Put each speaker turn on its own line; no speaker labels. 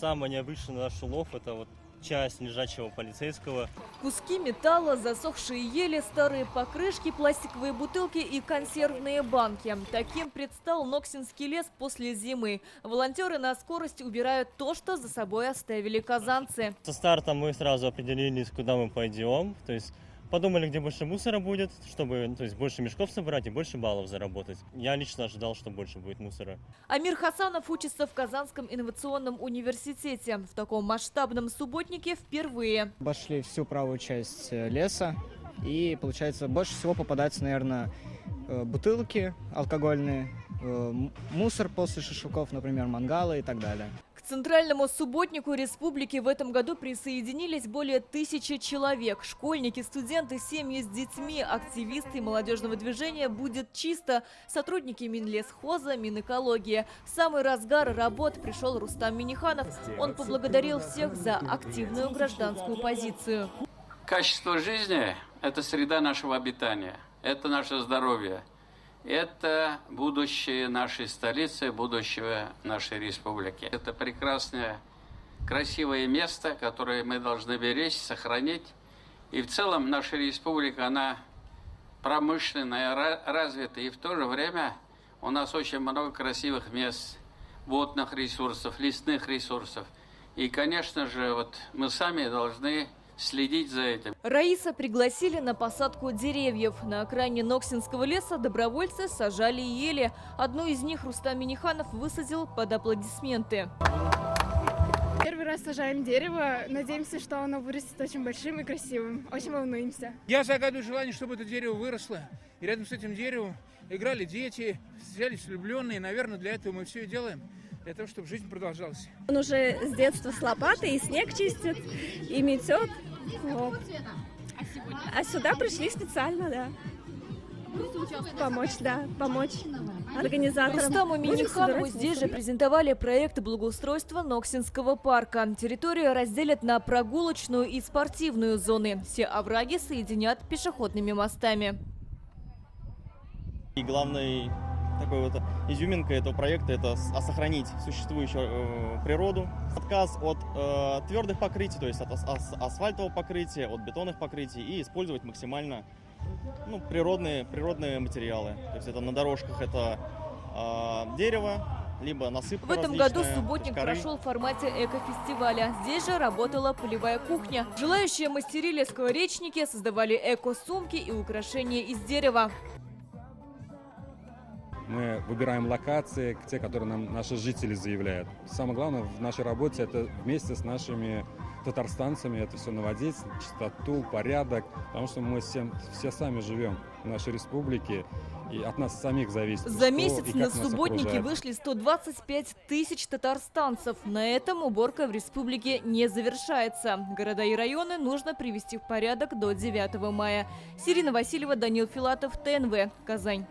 самое необычное наш улов – это вот часть лежачего полицейского.
Куски металла, засохшие ели, старые покрышки, пластиковые бутылки и консервные банки. Таким предстал Ноксинский лес после зимы. Волонтеры на скорость убирают то, что за собой оставили казанцы.
Со старта мы сразу определились, куда мы пойдем. То есть подумали, где больше мусора будет, чтобы больше мешков собрать и больше баллов заработать. Я лично ожидал, что больше будет мусора.
Амир Хасанов учится в Казанском инновационном университете. В таком масштабном субботнике впервые.
Обошли всю правую часть леса. И, получается, больше всего попадаются, наверное, бутылки алкогольные, мусор после шашлыков, например, мангалы и так далее.
К центральному субботнику республики в этом году присоединились более 1000 человек. Школьники, студенты, семьи с детьми, активисты молодежного движения «Будет чисто», сотрудники Минлесхоза, Минэкологии. В самый разгар работ пришел Рустам Миниханов. Он поблагодарил всех за активную гражданскую позицию.
Качество жизни – это среда нашего обитания, это наше здоровье. Это будущее нашей столицы, будущего нашей республики. Это прекрасное, красивое место, которое мы должны беречь, сохранить. И в целом наша республика, она промышленная, развитая. И в то же время у нас очень много красивых мест, водных ресурсов, лесных ресурсов. И, конечно же, вот мы сами должны следить за этим.
Раиса пригласили на посадку деревьев. На окраине Ноксинского леса добровольцы сажали ели. Одну из них Рустам Миниханов высадил под аплодисменты.
Первый раз сажаем дерево. Надеемся, что оно вырастет очень большим и красивым. Очень волнуемся.
Я загадываю желание, чтобы это дерево выросло. И рядом с этим деревом играли дети, встречались влюбленные. Наверное, для этого мы все и делаем. Для того, чтобы жизнь продолжалась.
Он уже с детства с лопатой и снег чистит, и метет. Вот. А сюда пришли специально, да. Помочь, да, помочь организаторам.
Рустаму Миниханову здесь же презентовали проект благоустройства Ноксинского парка. Территорию разделят на прогулочную и спортивную зоны. Все овраги соединят пешеходными мостами.
И главной такой вот изюминкой этого проекта – это сохранить существующую природу. Отказ от твердых покрытий, то есть от асфальтового покрытия, от бетонных покрытий, и использовать максимально природные материалы. То есть это на дорожках это дерево, либо насыпка.
В этом году субботник прошел в формате эко-фестиваля. Здесь же работала полевая кухня. Желающие мастерили скворечники, создавали эко-сумки и украшения из дерева.
Мы выбираем локации, те, которые нам наши жители заявляют. Самое главное в нашей работе – это вместе с нашими татарстанцами это все наводить, чистоту, порядок, потому что мы все сами живем в нашей республике, и от нас самих зависит.
За месяц на субботники вышли 125 тысяч татарстанцев. На этом уборка в республике не завершается. Города и районы нужно привести в порядок до 9 мая. Сирина Васильева, Данил Филатов, ТНВ, Казань.